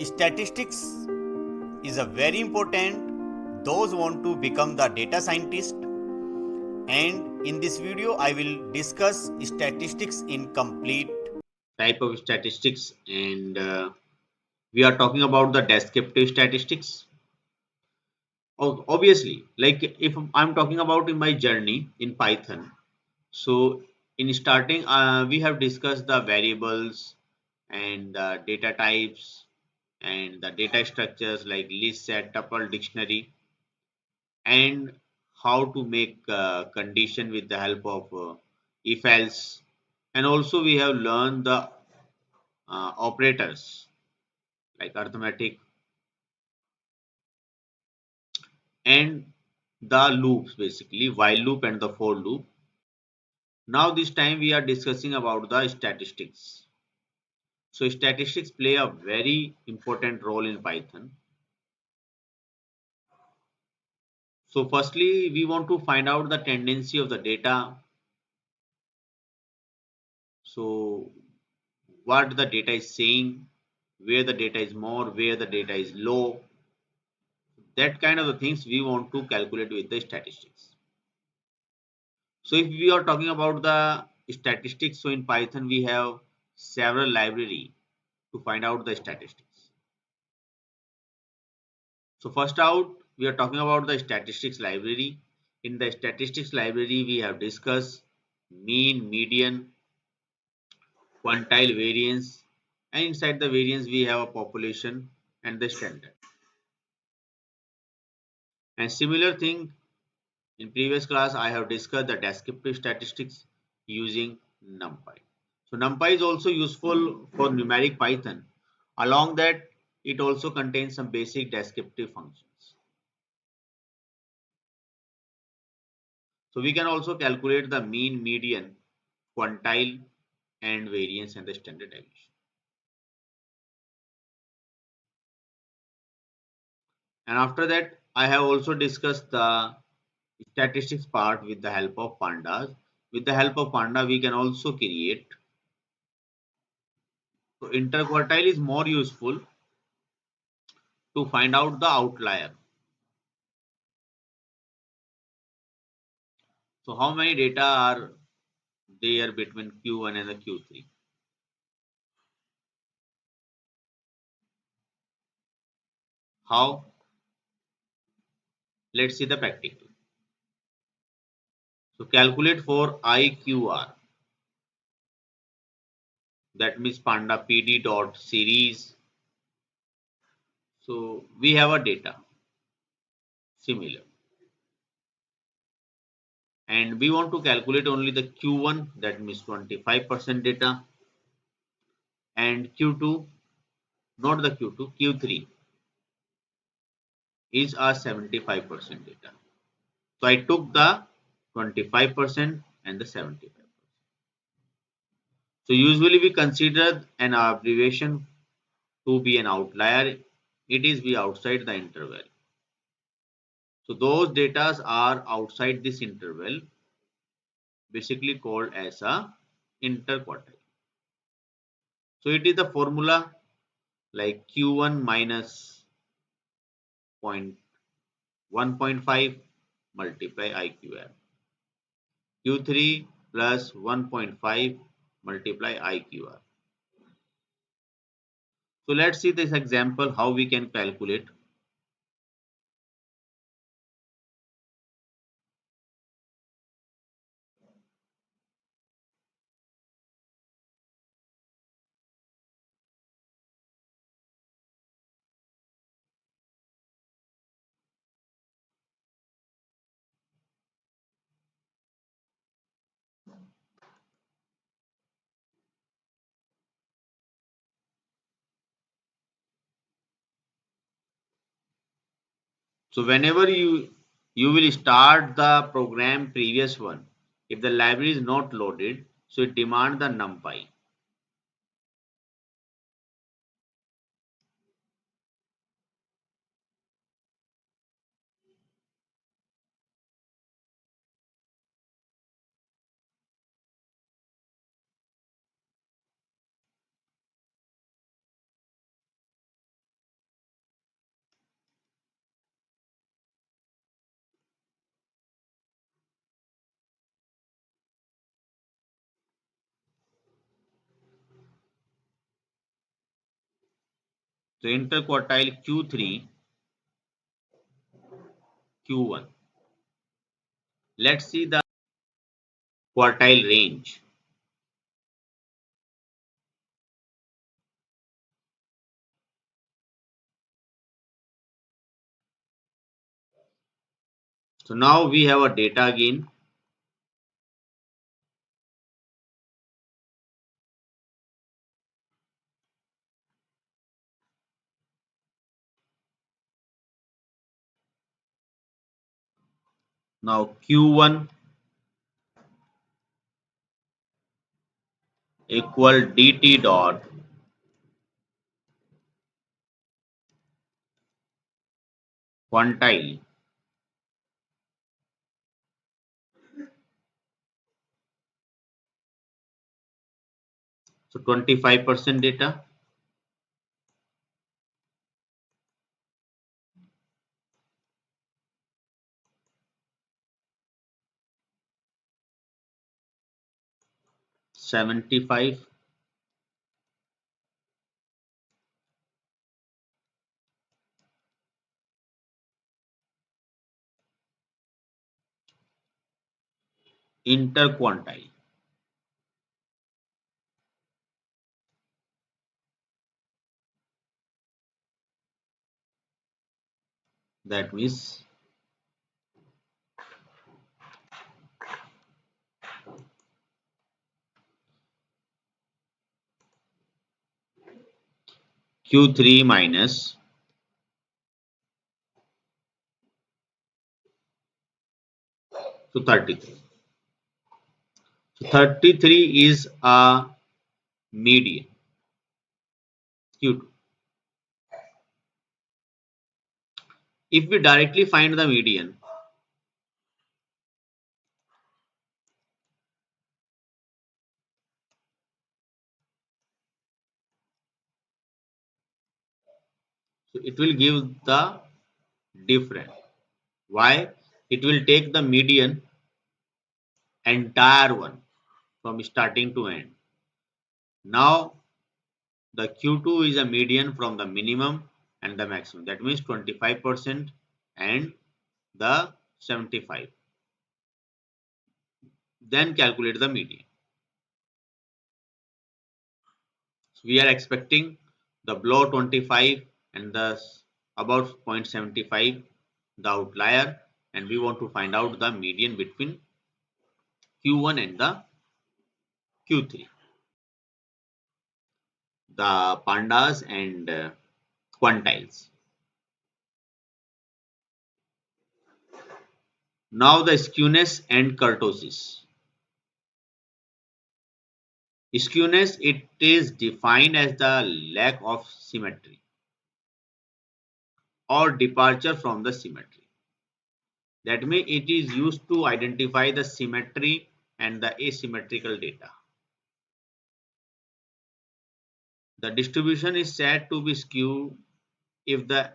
Statistics is a very important those want to become the data scientist, and in this video I will discuss statistics in complete type of statistics, and we are talking about the descriptive statistics. Obviously, like if I'm talking about in my journey in Python, so in starting we have discussed the variables and the data types and the data structures like list, set, tuple, dictionary, and how to make condition with the help of if else, and also we have learned the operators like arithmetic and the loops, basically while loop and the for loop. Now this time we are discussing about the statistics. So statistics play a very important role in Python. So firstly we want to find out the tendency of the data. So what the data is saying, where the data is more, where the data is low, that kind of the things we want to calculate with the statistics. So if we are talking about the statistics, so in Python we have several library to find out the statistics. So first out we are talking about the statistics library. In the statistics library we have discussed mean, median, quantile, variance, and inside the variance we have a population and the standard. And similar thing, in previous class I have discussed the descriptive statistics using NumPy. So NumPy is also useful for numeric Python. Along that, it also contains some basic descriptive functions. So we can also calculate the mean, median, quantile, and variance and the standard deviation. And after that, I have also discussed the statistics part with the help of pandas. With the help of panda, we can also create. So interquartile is more useful to find out the outlier. So how many data are there between Q1 and the Q3? How? Let's see the practical. So calculate for IQR. That means panda pd dot series. So we have a data similar, and we want to calculate only the Q1, that means 25% data, and Q2, not the Q2, Q3 is our 75% data. So I took the 25% and the 75%. So usually we consider an abbreviation to be an outlier. It is be outside the interval. So those data are outside this interval, basically called as a interquartile. So it is the formula like Q1 minus 1.5 multiply IQR. Q3 plus 1.5 multiply IQR. So let's see this example how we can calculate. So whenever you will start the program previous one, if the library is not loaded, so it demand the NumPy. So interquartile Q3, Q1. Let's see the quartile range. So now we have a data again. Now Q1 equal dt dot quantile. So 25% data. $75 interquantile. That means Q3 minus so 33. So 33 is a median Q2. If we directly find the median, so it will give the difference. Why? It will take the median entire one from starting to end. Now the Q2 is a median from the minimum and the maximum. That means 25% and the 75. Then calculate the median. So we are expecting the below 25 and the about 0.75 the outlier, and we want to find out the median between Q1 and the Q3. The pandas and quantiles. Now the skewness and kurtosis. Skewness, it is defined as the lack of symmetry or departure from the symmetry. That means it is used to identify the symmetry and the asymmetrical data. The distribution is said to be skewed if the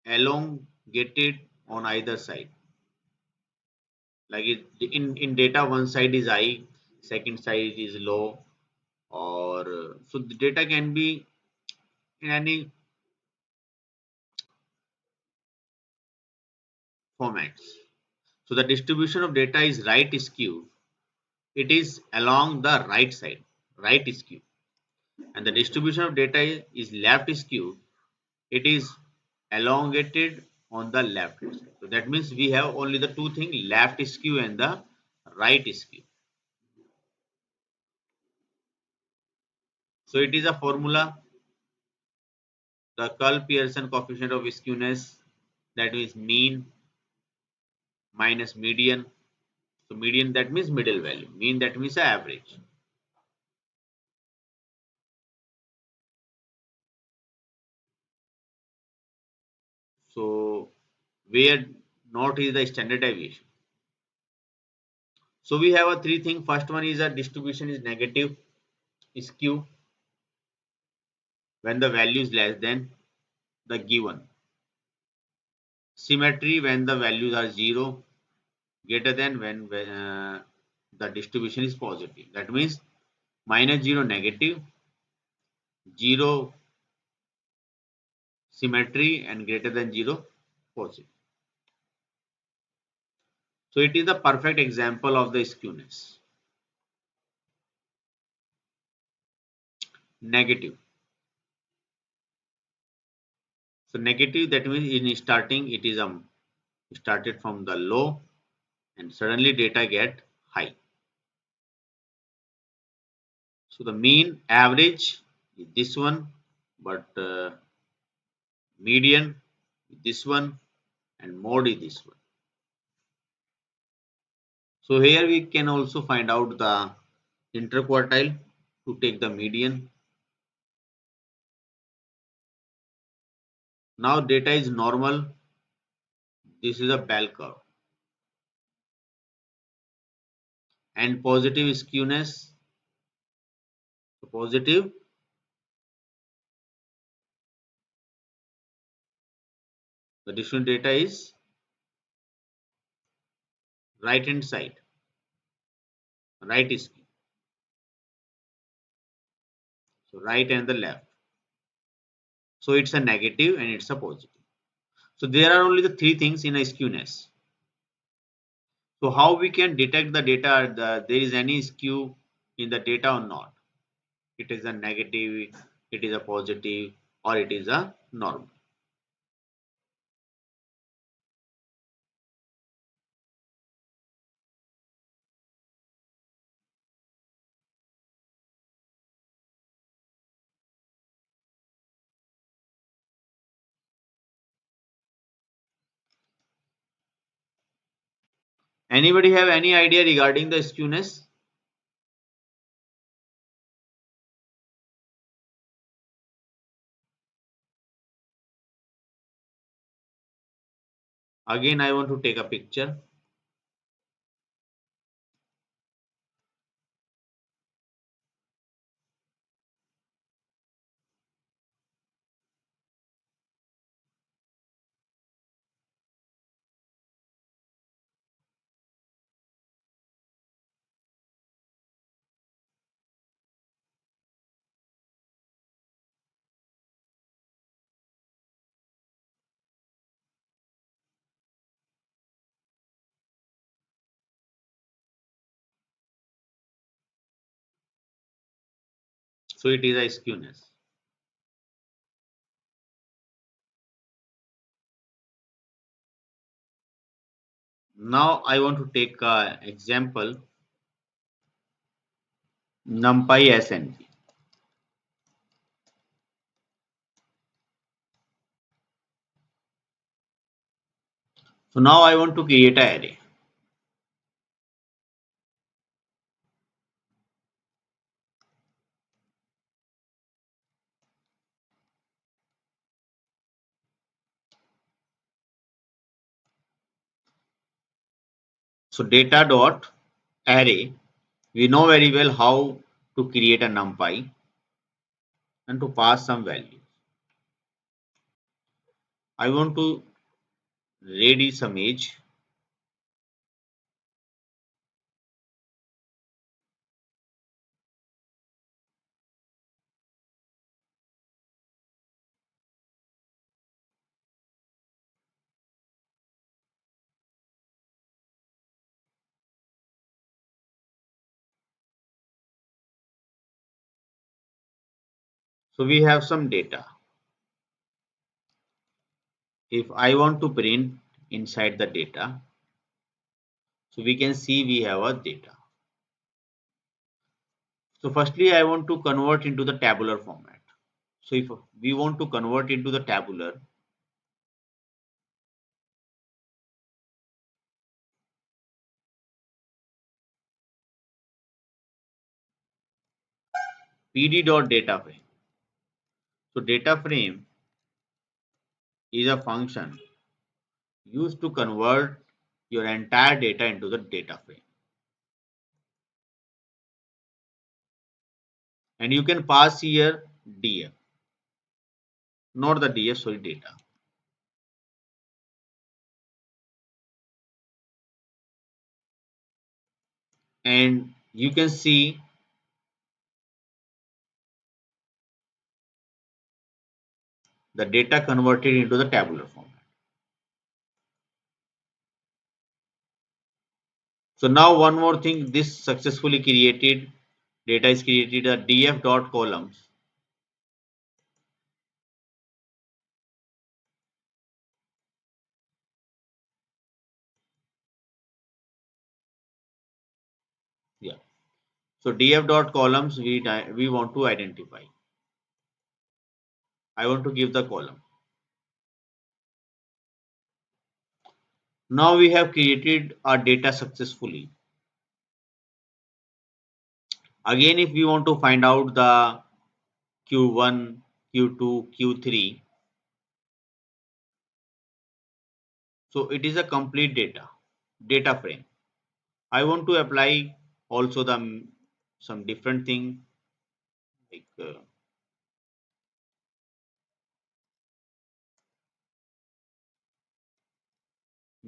elongated on either side. Like in data, one side is high, second side is low, or so the data can be in any formats. So the distribution of data is right skew. It is along the right side, right skew, and the distribution of data is left skew. It is elongated on the left side. So that means we have only the two things: left skew and the right skew. So it is a formula, the Curl-Pearson coefficient of skewness, that is mean minus median. So median, that means middle value. Mean, that means average. So where not is the standard deviation. So we have a three thing. First one is a distribution is negative skew when the value is less than the given. Symmetry when the values are 0, greater than when the distribution is positive. That means minus 0 negative, 0 symmetry, and greater than 0 positive. So it is the perfect example of the skewness. Negative. So negative, that means in starting it is started from the low and suddenly data get high. So the mean average is this one, but median is this one, and mode is this one. So here we can also find out the interquartile to take the median. Now data is normal. This is a bell curve. And positive skewness. So positive, the distribution data is right hand side, right skew. So right and the left. So it's a negative and it's a positive. So there are only the three things in a skewness. So how we can detect the data, there is any skew in the data or not? It is a negative, it is a positive, or it is a normal. Anybody have any idea regarding the skewness? Again, I want to take a picture. So it is a skewness. Now I want to take an example, NumPy SNP. So now I want to create an array. So data dot array, we know very well how to create a NumPy and to pass some value. I want to read this image. So we have some data. If I want to print inside the data, so we can see we have a data. So firstly, I want to convert into the tabular format. So if we want to convert into the tabular, pd.dataFrame. So data frame is a function used to convert your entire data into the data frame. And you can pass here df, not the df, sorry, data. And you can see the data converted into the tabular format. So now one more thing, this successfully created data is created a df dot columns. Yeah. So df dot columns we want to identify. I want to give the column. Now we have created our data successfully. Again, if we want to find out the Q1, Q2, Q3, so it is a complete data frame. I want to apply also the some different thing like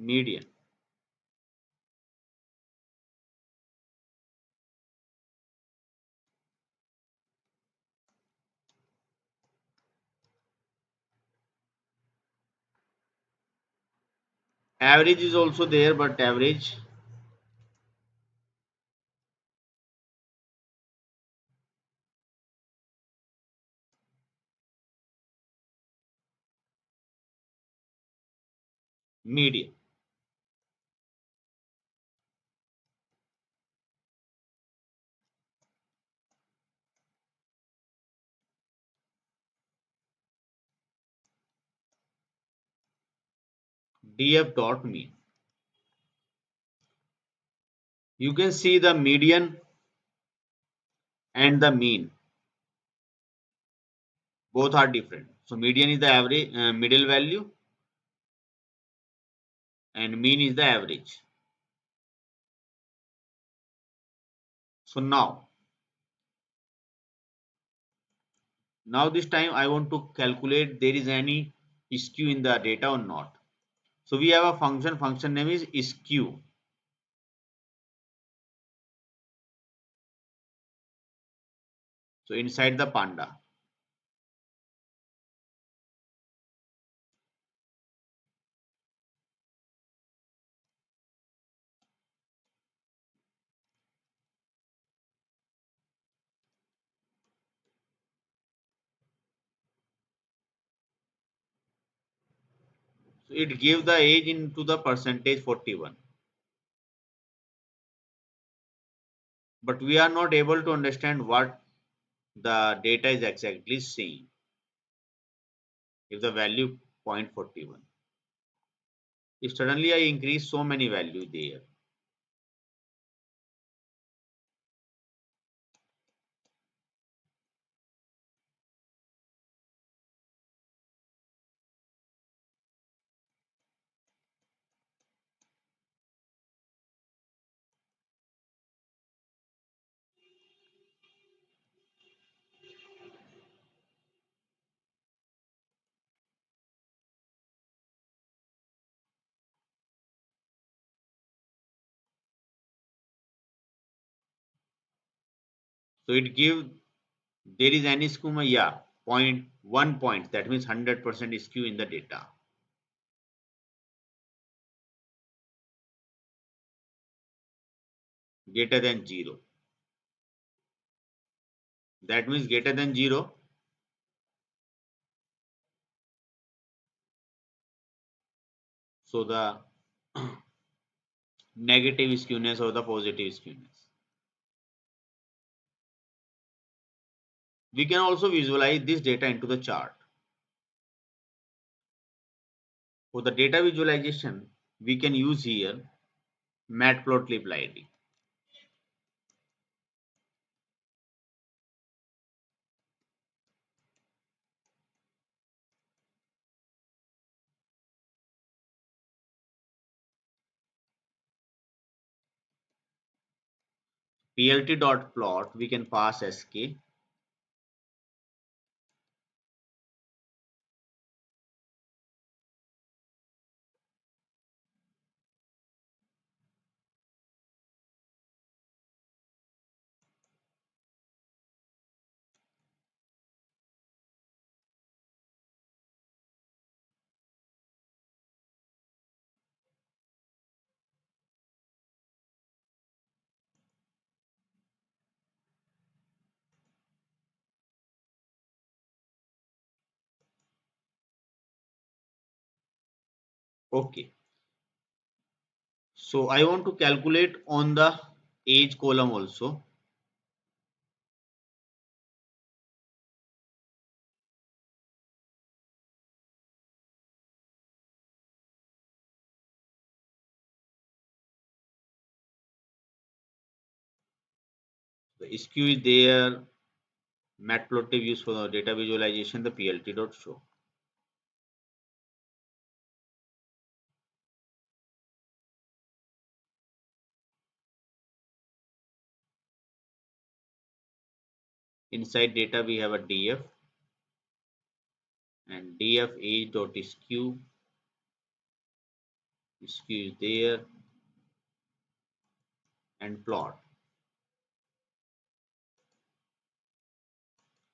median. Average is also there, but average median. Df dot mean. You can see the median and the mean both are different. So median is the average middle value and mean is the average. So now this time I want to calculate there is any skew in the data or not. So we have a function name is skew. So inside the panda. So it gives the age into the percentage 41. But we are not able to understand what the data is exactly saying. If the value 0.41. If suddenly I increase so many value there. So it gives there is any schema, yeah, 0.1 point. That means 100% skew in the data. Greater than 0. That means greater than 0. So the negative skewness or the positive skewness. We can also visualize this data into the chart. For the data visualization, we can use here matplotlib. Plt.plot we can pass sk. Okay. So I want to calculate on the age column also. The skew is there. Matplotlib used for the data visualization. The plt dot show. Inside data we have a df and df age dot skew. Skew is there and plot.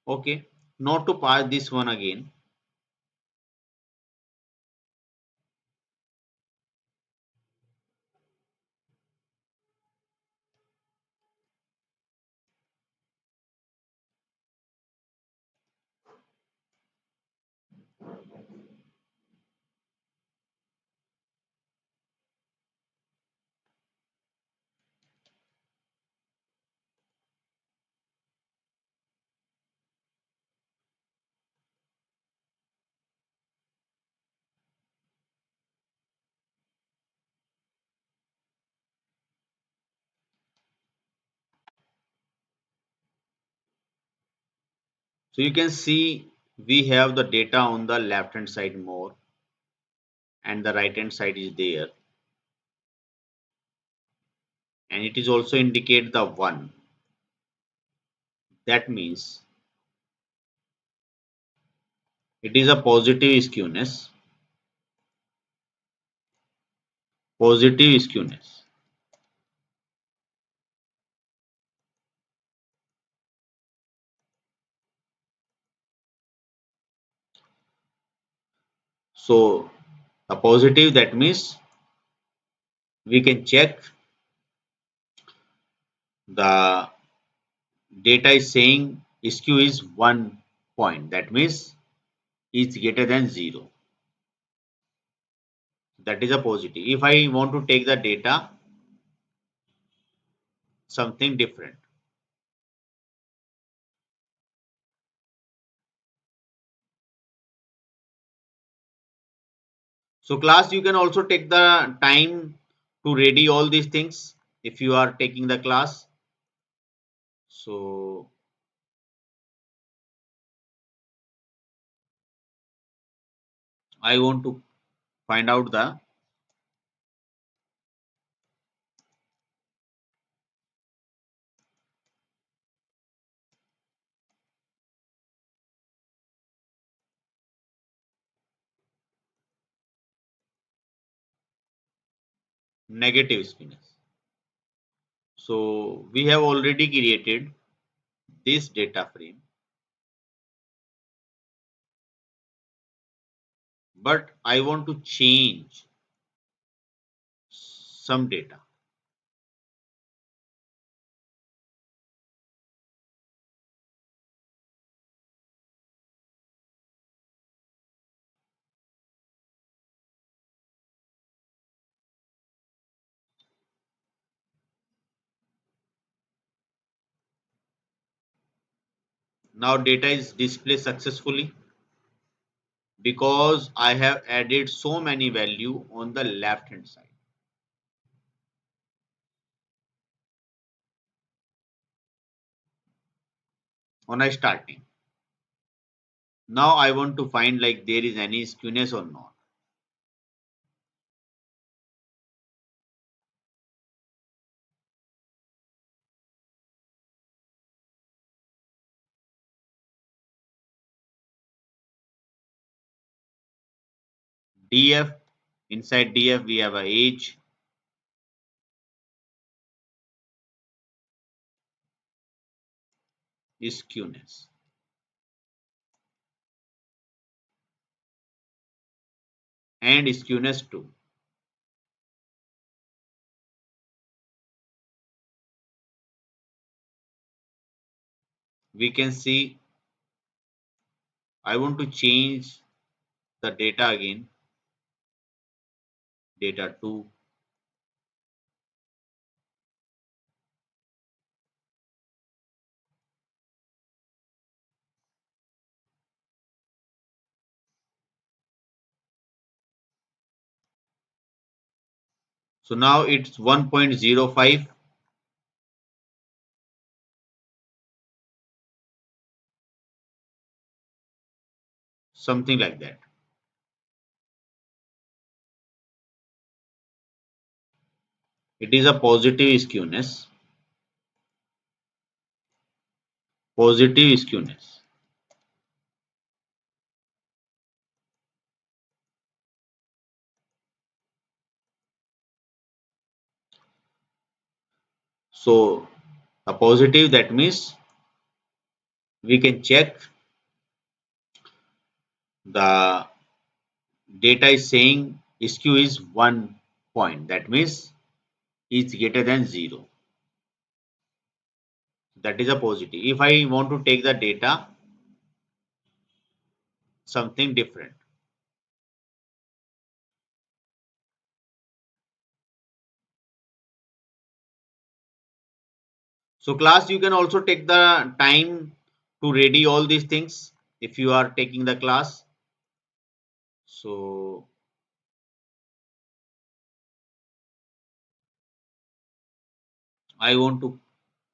Okay. Not to pass this one again. So you can see we have the data on the left hand side more and the right hand side is there, and it is also indicate the 1. That means it is a positive skewness. Positive skewness. So a positive, that means we can check the data is saying skew is 1 point. That means it's greater than 0. That is a positive. If I want to take the data something different. So class, you can also take the time to ready all these things if you are taking the class. So I want to find out the negative skewness. So we have already created this data frame, but I want to change some data. Now data is displayed successfully because I have added so many value on the left hand side. On a starting. Now I want to find like there is any skewness or not. df, inside df we have a age, skewness, and skewness 2. We can see I want to change the data again. data 2, so now it's 1.05, something like that. It is a positive skewness. Positive skewness. So a positive, that means we can check the data is saying skew is 1 point. That means it's greater than 0. That is a positive. If I want to take the data something different. So class, you can also take the time to ready all these things if you are taking the class. So I want to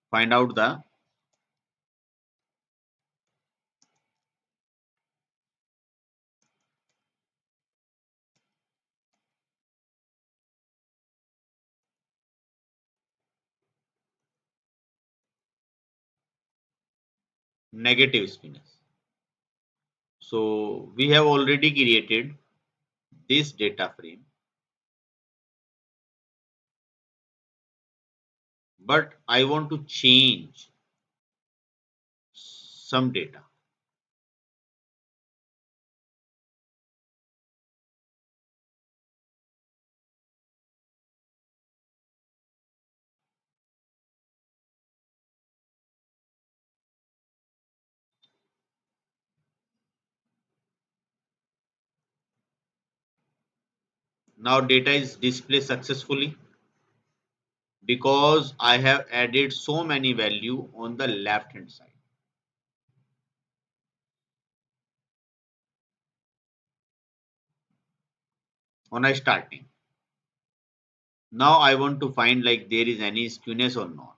find out the negative skewness. So we have already created this data frame, but I want to change some data. Now data is displayed successfully because I have added so many value on the left hand side. On a starting. Now I want to find like there is any skewness or not.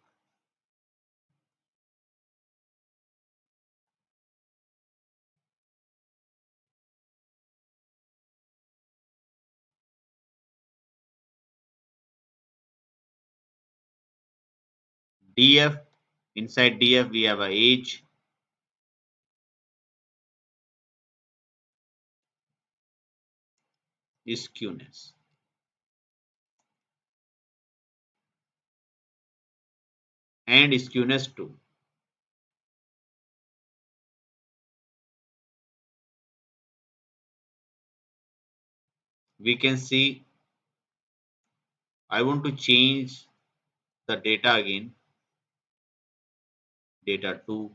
DF, inside DF we have a age, skewness. And skewness too. We can see I want to change the data again, data 2.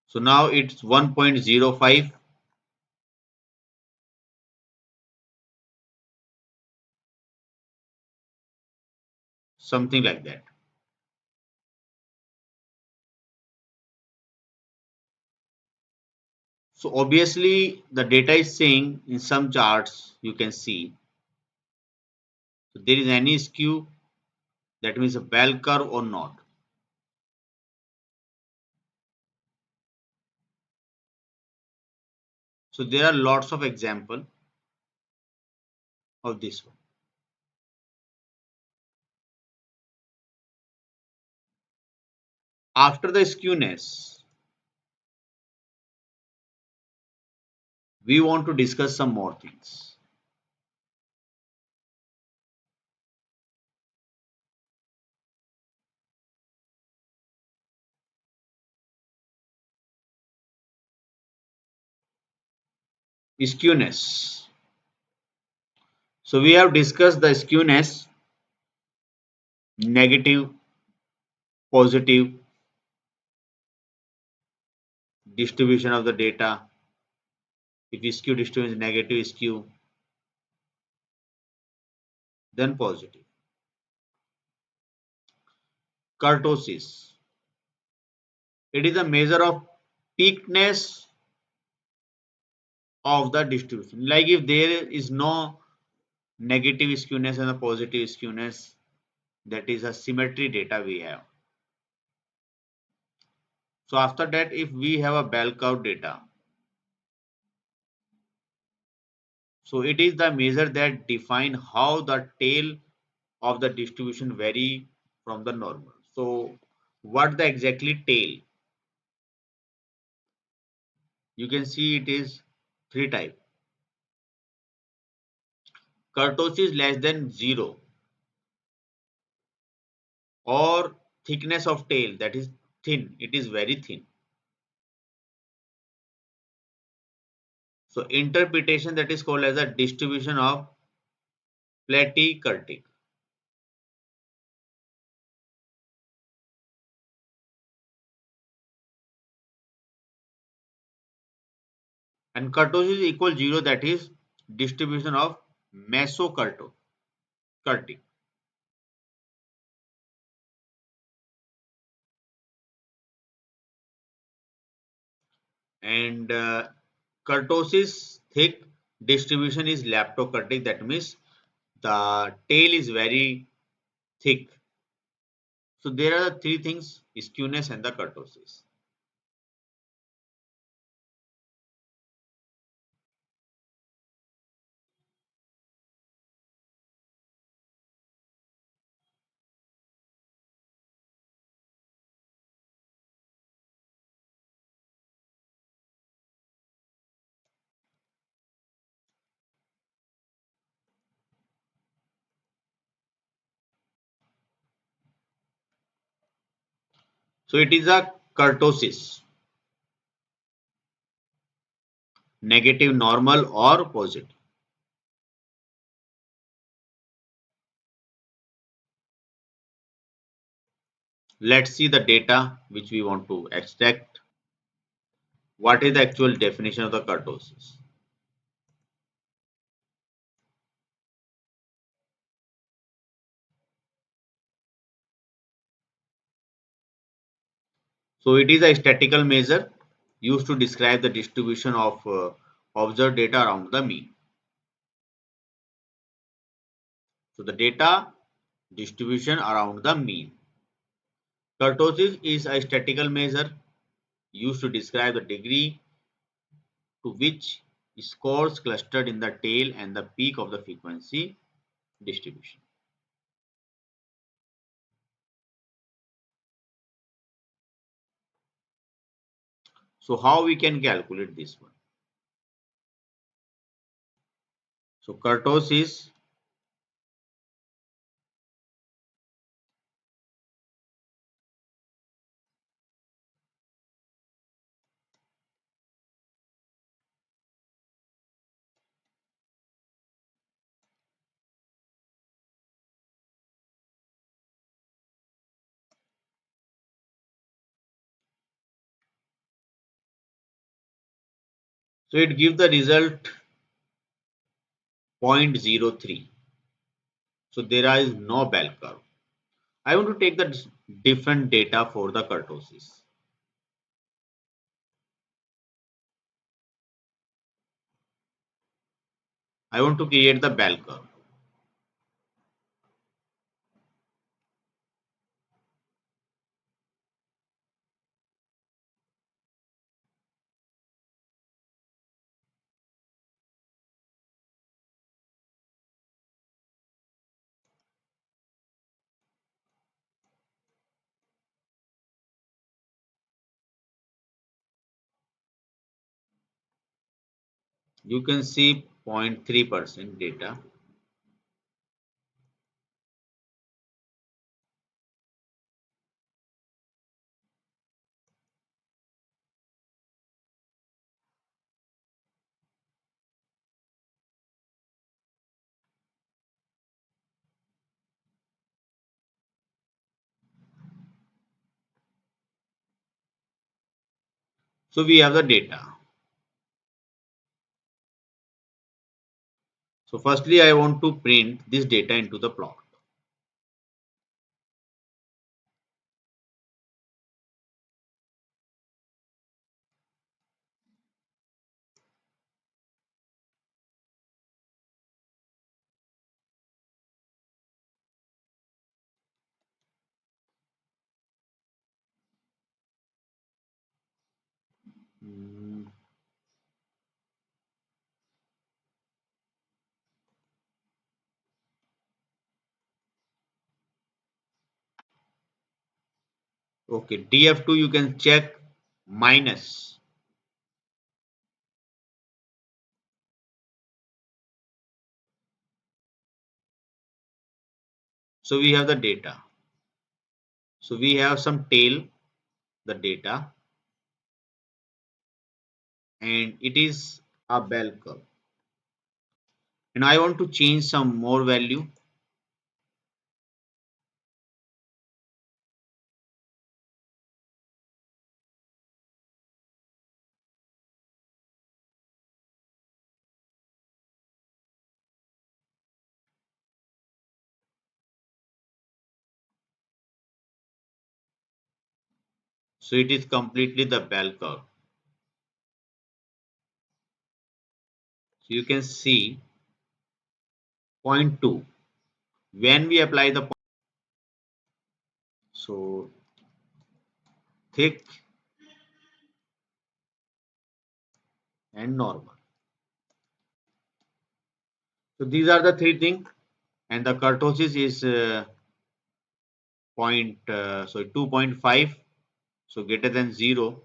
So now it's 1.05, something like that. So obviously the data is saying in some charts you can see, so there is any skew, that means a bell curve or not. So there are lots of example of this one. After the skewness, we want to discuss some more things. Skewness. So we have discussed the skewness, negative, positive, distribution of the data. If skew distribution is negative skew, then positive. Kurtosis. It is a measure of peakness of the distribution. Like if there is no negative skewness and a positive skewness, that is a symmetry data we have. So after that, if we have a bell curve data, so it is the measure that define how the tail of the distribution vary from the normal. So what the exactly tail? You can see it is three type. Kurtosis less than 0 or thickness of tail, that is thin, it is very thin. So interpretation, that is called as a distribution of platykurtic. And kurtosis is equal 0, that is distribution of mesokurtic. And kurtosis thick distribution is leptokurtic, that means the tail is very thick. So there are the three things: skewness and the kurtosis. So it is a kurtosis, negative, normal or positive. Let's see the data which we want to extract. What is the actual definition of the kurtosis? So it is a statistical measure used to describe the distribution of observed data around the mean. So the data distribution around the mean. Kurtosis is a statistical measure used to describe the degree to which scores clustered in the tail and the peak of the frequency distribution. So how we can calculate this one? So kurtosis, so it gives the result 0.03. So there is no bell curve. I want to take the different data for the kurtosis. I want to create the bell curve. You can see 0.3% data. So we have the data. So firstly, I want to print this data into the plot. Hmm, Okay, df2 you can check minus. So we have the data. So we have some tail, the data, and it is a bell curve. And I want to change some more value. So it is completely the bell curve. So you can see point 2. When we apply the so thick and normal. So these are the three things, and the kurtosis is point 2.5, so greater than 0.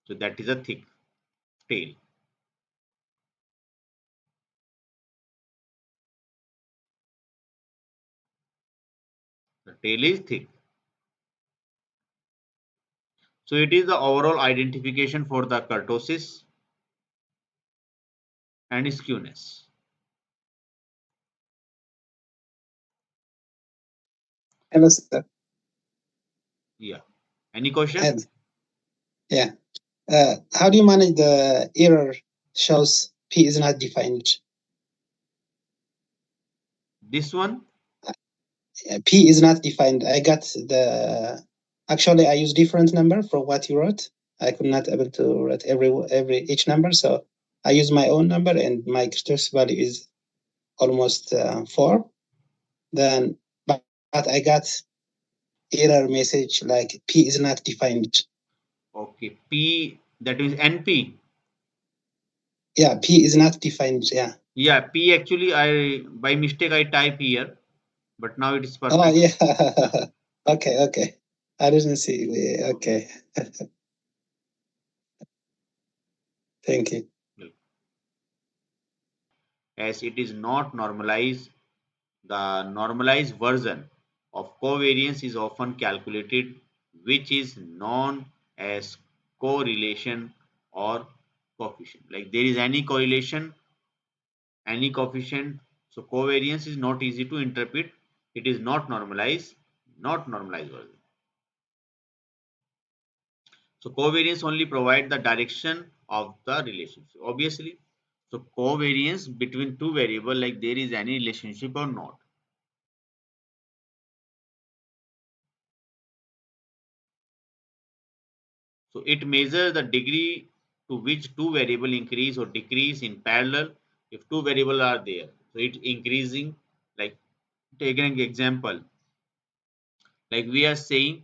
So that is a thick tail. The tail is thick. So it is the overall identification for the kurtosis and skewness. Hello, sir. Yeah. Any question? Ed. Yeah. How do you manage the error shows P is not defined? This one? P is not defined. I got the. Actually, I use different number for what you wrote. I could not able to write every each number, so I use my own number, and my Kurtosis value is almost 4. Then, but I got error message like P is not defined. Okay. P, that means NP. Yeah, P is not defined. Yeah. Yeah, P actually I by mistake I type here, but now it is Oh perfect. yeah. Okay, okay. I didn't see. Okay. Thank you. As it is not normalized, the normalized version of covariance is often calculated, which is known as correlation or coefficient. Like there is any correlation, any coefficient. So covariance is not easy to interpret. It is not normalized version. So covariance only provide the direction of the relationship. Obviously, so covariance between two variable, like there is any relationship or not. So it measures the degree to which two variable increase or decrease in parallel if two variable are there. So it's increasing, like take an example, like we are saying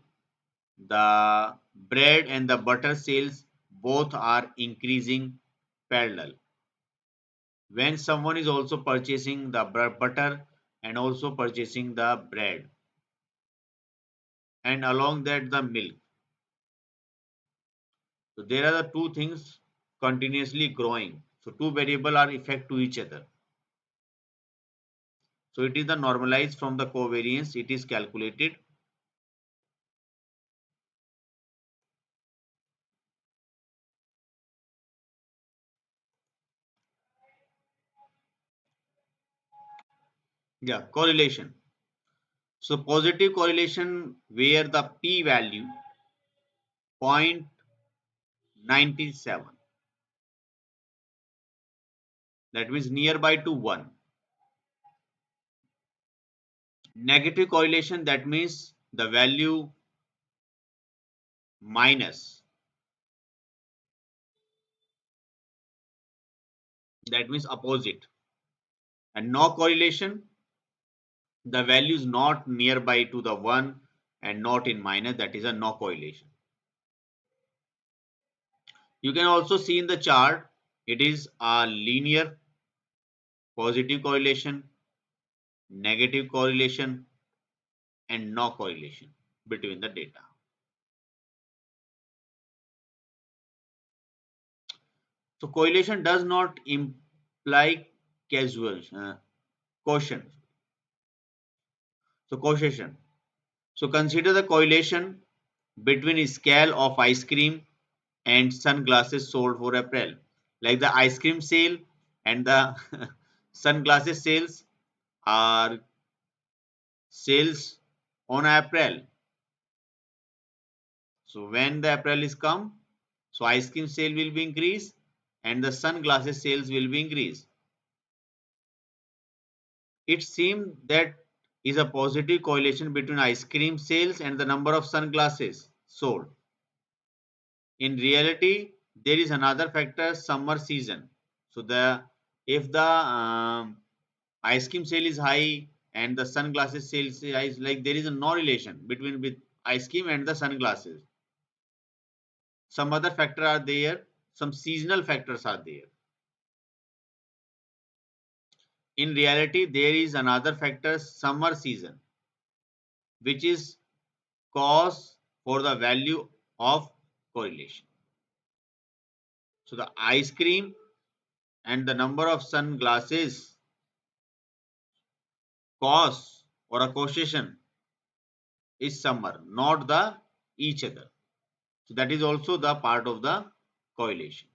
the bread and the butter sales both are increasing parallel. When someone is also purchasing the butter and also purchasing the bread and along that the milk. So there are the two things continuously growing. So two variable are effect to each other. So it is the normalized from the covariance. It is calculated. Yeah, correlation. So positive correlation where the p value point 97. That means nearby to 1. Negative correlation, that means the value minus. That means opposite. And no correlation, the value is not nearby to the 1 and not in minus, that is a no correlation. You can also see in the chart, it is a linear positive correlation, negative correlation, and no correlation between the data. So correlation does not imply casual quotient. So causation. So consider the correlation between a scale of ice cream and sunglasses sold for April. Like the ice cream sale and the sunglasses sales are sales on April. So when the April is come, so ice cream sale will be increased and the sunglasses sales will be increased. It seems that is a positive correlation between ice cream sales and the number of sunglasses sold. In reality, there is another factor, summer season. So the if the ice cream sale is high and the sunglasses sales is high, like there is no relation between with ice cream and the sunglasses. Some other factors are there, some seasonal factors are there. In reality, there is another factor, summer season, which is cause for the value of correlation. So the ice cream and the number of sunglasses cause or a causation is summer, not the each other. So that is also the part of the correlation.